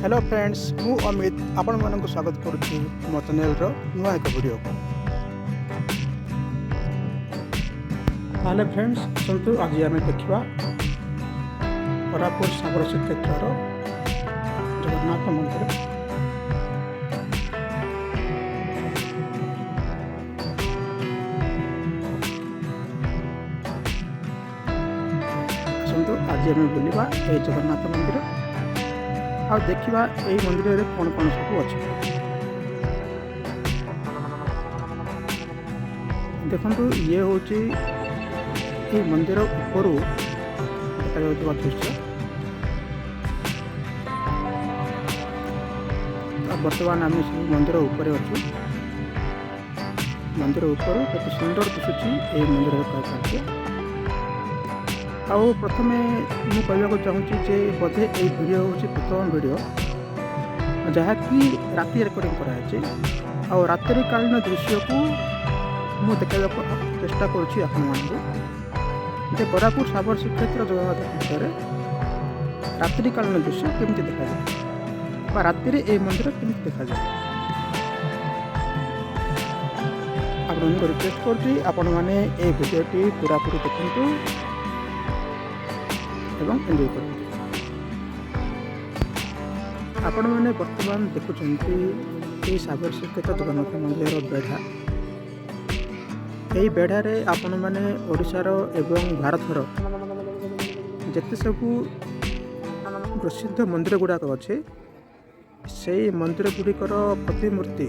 Hello friends मु अमित आपण मानक स्वागत करुच्ची मो चैनल रो नुआ एक वीडियो को ताले फ्रेंड्स चलतु आज आम देखा कोरापुट साबर श्रीक्षेत्र जगन्नाथ मंदिर। आसतु आज आम बुलवा ये जगन्नाथ मंदिर आ देखा यही मंदिर में कौन कौन सब अच्छे देखु। ये हूँ ये मंदिर ऊपर देखा दृश्य। बर्तमान आम मंदिर ऊपर अच्छु। मंदिर ऊपर केते सुंदर दिशुची ये मंदिर कार्य। आउ प्रथमे मु कहवाक चाहूँगी जे बोधे ये वीडियो हूँ प्रथम वीडियो जहाँकि राति रेकर्डिंग कराई। आउ रात्रि कालीन दृश्य को मु देखा चेष्टा करुँची जे कोरापुट साबर श्रीक्षेत्र जगन्नाथ मंदिर रात्रि कालीन दृश्य केमती देखा जाए राति ये मंदिर केमती देखा जाए। आपको रिक्वेस्ट करुँची आपण मैंने ये वीडियोटी पूरापूरी देखु एवं एंजॉय करते। आपण मैंने वर्तमान देखुं सागर श्रीक्षेत्र जगन्नाथ मंदिर बेढ़ा। यही बेढ़ारे आपण मैंने ओडिशार एवं भारतर जिते सबू प्रसिद्ध मंदिर गुड़ाक अच्छे से मंदिर गुड़िकर प्रतिमूर्ति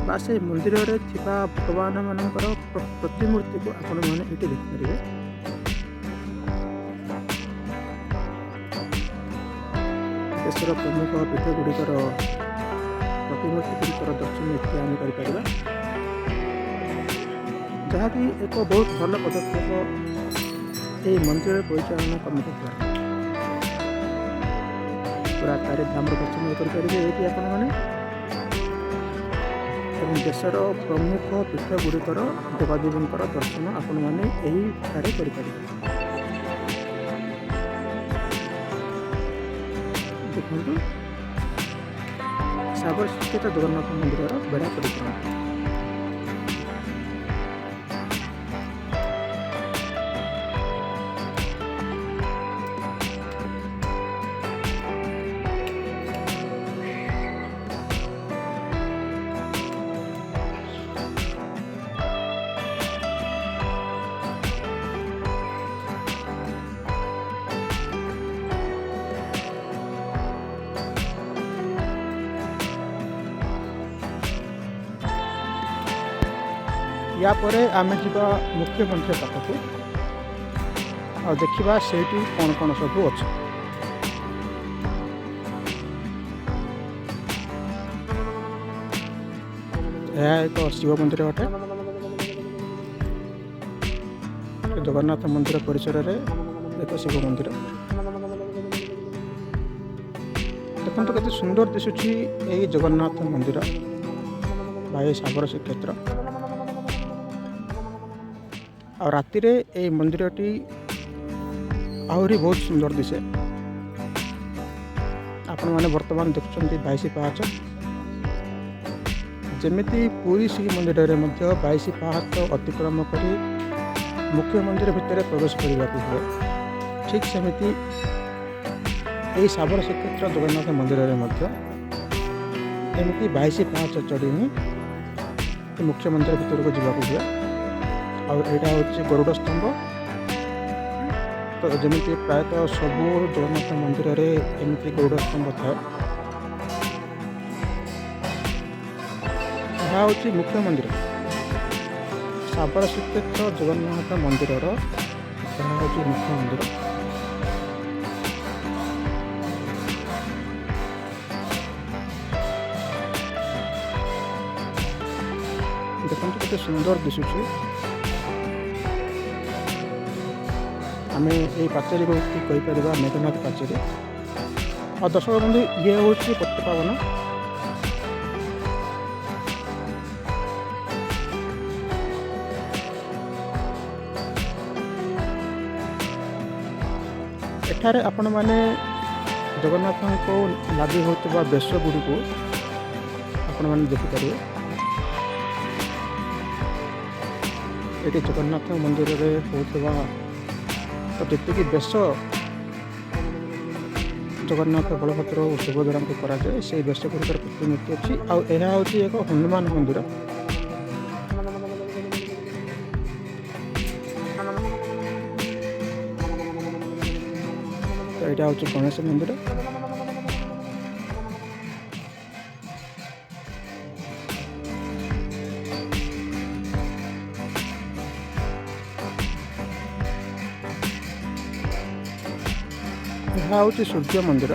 बा से मंदिर रे थिबा भगवान मानकर प्रतिमूर्ति को आपण मैंने ये देखिपारे। देशर प्रमुख पीठ गुड़िकर प्रतिमूर्ति गुड़िकर दर्शन इतने आम कर जहाँकि एक बहुत भल पदक्षेप ये मंदिर परिचालन कमिटी द्वारा पूरा चारि धाम दर्शन करेंगे ये आपण मैंने देशर प्रमुख पीठ गुड़िकर देवादेवी दर्शन आपण मैंने यही करेंगे। देखो सागर श्रीक्षेत्र जगन्नाथ मंदिर बेढ़ा परिक्रमा। या परे आमे जीवा मुख्य मंदिर पाखक और देखा से कौन कौन सब अच्छे। यह एक शिव मंदिर अटे। जगन्नाथ मंदिर परिसर में एक शिव मंदिर देखो केते सुंदर दिशुची यही जगन्नाथ मंदिर भाई सागर श्रीक्षेत्र। और राति रे ये मंदिरटी आहरी बहुत सुंदर दिशे। आपण मैंने वर्तमान देखुं 22 पाहाच जमीती पूरी श्री मंदिर में 22 पाहाच अतिक्रम कर मुख्य मंदिर भितर प्रवेश करने हुए। ठीक सेमती यही साबर श्रीक्षेत्र जगन्नाथ मंदिर में एमती 22 पाहाच चढ़ी मुख्य मंदिर भितर को जावाक हुए। और यहाँ हूँ गरुड़ स्तंभ। तो जमी प्रायतः सबू जगन्नाथ मंदिर में एमती गरुड़ स्तंभ थाए। यहाँ हूँ मुख्य मंदिर साबर श्रीक्षेत्र जगन्नाथ मंदिर हूँ मुख्य मंदिर। देखो केते सुंदर दिशुची। आम ये पाचेरी को कहीपर मेघनाथ पाचेरी। और दर्शक बंधु ये हूँ पतितपावन। एठारे आपण मैंने ଜଗନ୍ନାଥଙ୍କୁ ଲାଗି ହେଉଥିବା ବେଶ ଗୁଡ଼ିକୁ ଆପଣମାନେ ଦେଖିପାରିବେ। ଏଠି ଜଗନ୍ନାଥ ମନ୍ଦିରରେ ହେଉଥିବା ଯେତିକି ବେଶ ଜଗନ୍ନାଥ ବଳଭଦ୍ର ଓ ସୁଭଦ୍ରାଙ୍କୁ କରାଯାଏ ସେହି ବେଶ ଗୁଡ଼ିକର ପ୍ରତିମୂର୍ତ୍ତି ଅଛି। ଆଉ ଏହା ହେଉଛି ଏକ ହନୁମାନ ମନ୍ଦିର। ଏଇଟା ହେଉଛି ଗଣେଶ ମନ୍ଦିର। ଏହା ହେଉଛି ସୂର୍ଯ୍ୟ ମନ୍ଦିର।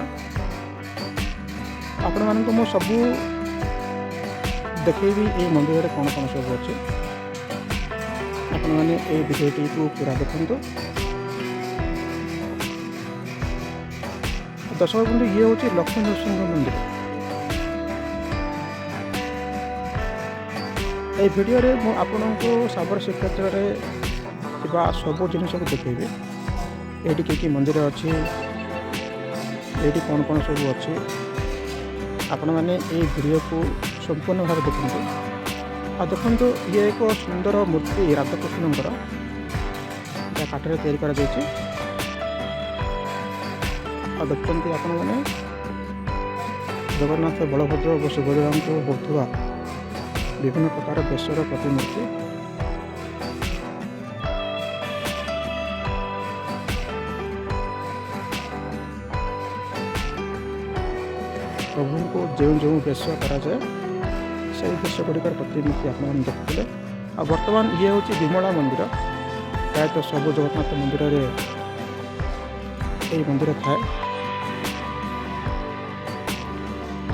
ଆପଣମାନଙ୍କୁ ମୁଁ ସବୁ ଦେଖେଇବି ଏହି ମନ୍ଦିରରେ କ'ଣ କ'ଣ ସବୁ ଅଛି। ଆପଣମାନେ ଏହି ଭିଡ଼ିଓଟିକୁ ପୁରା ଦେଖନ୍ତୁ। ଦର୍ଶକ ବନ୍ଧୁ, ଇଏ ହେଉଛି ଲକ୍ଷ୍ମୀ ନୃସିଂହ ମନ୍ଦିର। ଏହି ଭିଡ଼ିଓରେ ମୁଁ ଆପଣଙ୍କୁ ଶାବର ଶ୍ରୀକ୍ଷେତ୍ରରେ ଥିବା ସବୁ ଜିନିଷକୁ ଦେଖେଇବି। ଏଇଠି କି କି ମନ୍ଦିର ଅଛି, ଏଇଠି କ'ଣ କ'ଣ ସବୁ ଅଛି। ଆପଣମାନେ ଏହି ଭିଡ଼ିଓକୁ ସମ୍ପୂର୍ଣ୍ଣ ଭାବେ ଦେଖନ୍ତୁ। ଆଉ ଦେଖନ୍ତୁ, ଇଏ ଏକ ସୁନ୍ଦର ମୂର୍ତ୍ତି ରାଧାକୃଷ୍ଣଙ୍କର, ଯାହା କାଠରେ ତିଆରି କରାଯାଇଛି। ଆଉ ଦେଖନ୍ତୁ ଆପଣମାନେ ଜଗନ୍ନାଥ ବଳଭଦ୍ର ଓ ସୁଭଦ୍ରାଙ୍କୁ ହେଉଥିବା ବିଭିନ୍ନ ପ୍ରକାର ବେଶର ପ୍ରତିମୂର୍ତ୍ତି। ପ୍ରଭୁଙ୍କୁ ଯେଉଁ ଯେଉଁ ବେଶ କରାଯାଏ ସେହି ବେଶ ଗୁଡ଼ିକର ପ୍ରତିମୂର୍ତ୍ତି ଆପଣମାନେ ଦେଖୁଥିଲେ। ଆଉ ବର୍ତ୍ତମାନ ଇଏ ହେଉଛି ବିମଳା ମନ୍ଦିର। ପ୍ରାୟତଃ ସବୁ ଜଗନ୍ନାଥ ମନ୍ଦିରରେ ଏହି ମନ୍ଦିର ଥାଏ।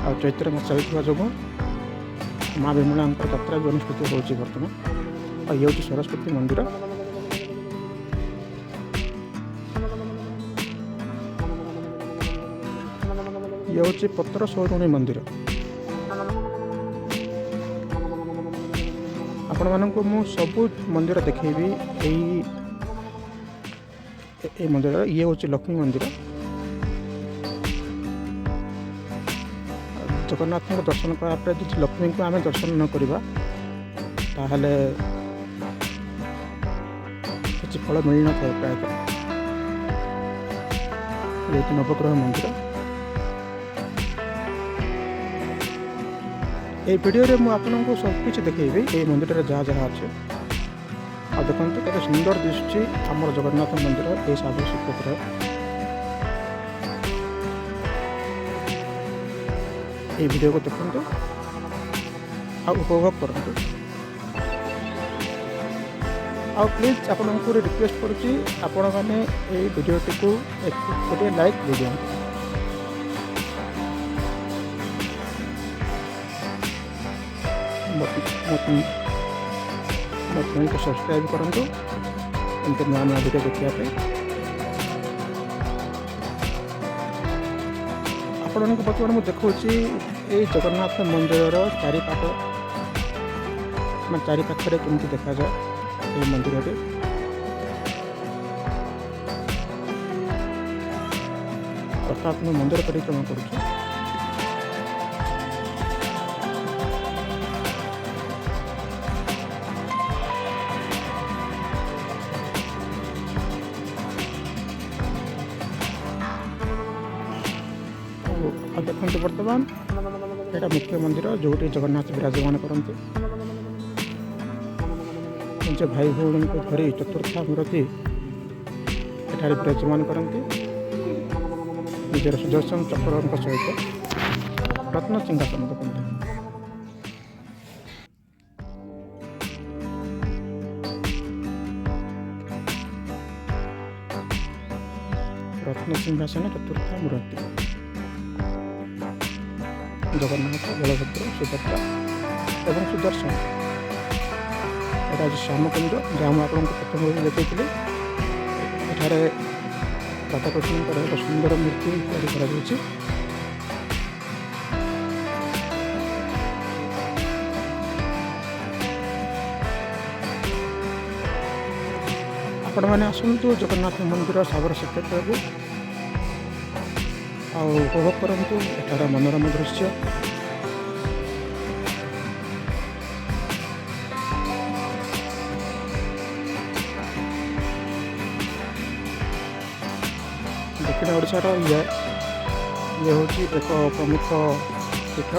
ଆଉ ଚୈତ୍ର ମାସ ଚାଲିଥିବା ଯୋଗୁଁ ମା ବିମଳାଙ୍କର ଯାତ୍ରା ବି ଅନୁଷ୍ଠିତ ହେଉଛି ବର୍ତ୍ତମାନ। ଆଉ ଇଏ ହେଉଛି ସରସ୍ୱତୀ ମନ୍ଦିର। ଇଏ ହେଉଛି ପତ୍ର ସୌରୁଣୀ ମନ୍ଦିର। ଆପଣମାନଙ୍କୁ ମୁଁ ସବୁ ମନ୍ଦିର ଦେଖେଇବି ଏଇ ମନ୍ଦିର। ଇଏ ହେଉଛି ଲକ୍ଷ୍ମୀ ମନ୍ଦିର। ଜଗନ୍ନାଥଙ୍କୁ ଦର୍ଶନ କଲା ପରେ ଯଦି ଲକ୍ଷ୍ମୀଙ୍କୁ ଆମେ ଦର୍ଶନ ନ କରିବା ତାହେଲେ କିଛି ଫଳ ମିଳିନଥାଏ ପ୍ରାୟତଃ। ଯେହେତୁ ନବଗ୍ରହ ମନ୍ଦିର। ଏହି ଭିଡ଼ିଓରେ ମୁଁ ଆପଣଙ୍କୁ ସବୁକିଛି ଦେଖେଇବି ଏହି ମନ୍ଦିରରେ ଯାହା ଯାହା ଅଛି। ଆଉ ଦେଖନ୍ତୁ କେତେ ସୁନ୍ଦର ଦିଶୁଛି ଆମର ଜଗନ୍ନାଥ ମନ୍ଦିର ଏହି ଶାବର ଶ୍ରୀକ୍ଷେତ୍ର। এই ভিডিওକୁ ଦେଖନ୍ତୁ ଆଉ ଉପଭୋଗ କରନ୍ତୁ। ଆଉ ପ୍ଲିଜ୍ ଆପଣଙ୍କୁ ରିକ୍ୱେଷ୍ଟ କରୁଛି, ଆପଣମାନେ ଏହି ଭିଡ଼ିଓଟିକୁ ଗୋଟିଏ ଲାଇକ୍ ଦେଇଦିଅନ୍ତୁ। ମୋ ଚ୍ୟାନେଲକୁ ସବସ୍କ୍ରାଇବ୍ କରନ୍ତୁ ଏମିତି ନୂଆ ନୂଆ ଭିଡ଼ିଓ ଦେଖିବା ପାଇଁ। ଆପଣଙ୍କୁ ବର୍ତ୍ତମାନ ମୁଁ ଦେଖାଉଛି ଏହି ଜଗନ୍ନାଥ ମନ୍ଦିରର ଚାରିପାଖରେ କେମିତି ଦେଖାଯାଏ ଏହି ମନ୍ଦିରରେ। ଅର୍ଥାତ୍ ମୁଁ ମନ୍ଦିର ପରିକ୍ରମା କରୁଛି। ଆଉ ଦେଖନ୍ତୁ ବର୍ତ୍ତମାନ ଏଇଟା ମୁଖ୍ୟ ମନ୍ଦିର ଯେଉଁଠି ଜଗନ୍ନାଥ ବିରାଜମାନ କରନ୍ତି। ନିଜ ଭାଇ ଭଉଣୀଙ୍କୁ ଧରି ଚତୁର୍ଥା ମୂର୍ତ୍ତି ଏଠାରେ ବିରାଜମାନ କରନ୍ତି ନିଜର ସୁଦର୍ଶନ ଚକ୍ରଙ୍କ ସହିତ। ରତ୍ନ ସିଂହାସନ ଦେଖନ୍ତୁ। ରତ୍ନ ସିଂହାସନ ଚତୁର୍ଥ ମୂର୍ତ୍ତି ଜଗନ୍ନାଥ ବଳଭଦ୍ର ସୁଭଦ୍ରା ଏବଂ ସୁଦର୍ଶନ। ଏଇଟା ହେଉଛି ଶ୍ୟାମକୁଞ୍ଜ, ଯାହା ମୁଁ ଆପଣଙ୍କୁ ପ୍ରଥମେ ଦେଖାଇଥିଲି। ଏଠାରେ ରାଧାକୃଷ୍ଣଙ୍କର ଏକ ସୁନ୍ଦର ମୂର୍ତ୍ତି ତିଆରି କରାଯାଇଛି। ଆପଣମାନେ ଆସନ୍ତୁ ଜଗନ୍ନାଥ ମନ୍ଦିର ଶାବର ଶ୍ରୀକ୍ଷେତ୍ରକୁ ଆଉ ଉପଭୋଗ କରନ୍ତୁ ଏଠାର ମନୋରମ ଦୃଶ୍ୟ। ଦକ୍ଷିଣ ଓଡ଼ିଶାର ଇଏ ହେଉଛି ଏକ ପ୍ରମୁଖ ପୀଠ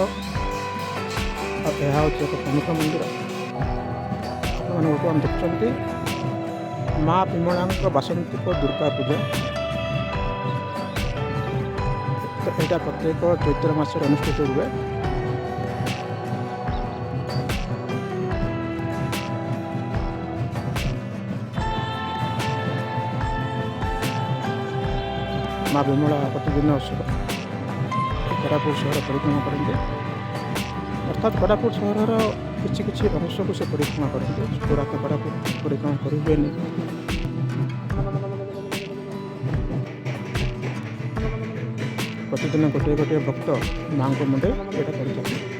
ଆଉ ଏହା ହେଉଛି ଏକ ପ୍ରମୁଖ ମନ୍ଦିର। ଆପଣମାନେ ବର୍ତ୍ତମାନ ଦେଖୁଛନ୍ତି ମା ବିମଳାଙ୍କ ବାସନ୍ତିକ ଦୁର୍ଗା ପୂଜା। ଏଇଟା ପ୍ରତ୍ୟେକ ଚୈତ୍ର ମାସରେ ଅନୁଷ୍ଠିତ ହୁଏ। ମା ବିମଳା ପ୍ରତିଦିନ କୋରାପୁଟ ସହର ପରିକ୍ରମା କରନ୍ତି, ଅର୍ଥାତ୍ କୋରାପୁଟ ସହରର କିଛି କିଛି ଅଂଶକୁ ସେ ପରିକ୍ରମା କରନ୍ତି। ପୁରା ତ କୋରାପୁଟ ପରିକ୍ରମା କରିହୁଏନି। ପ୍ରତିଦିନ ଗୋଟିଏ ଗୋଟିଏ ଭକ୍ତ ମାଆଙ୍କ ମୁଣ୍ଡେ ଏଇଟା କରିଥାନ୍ତି।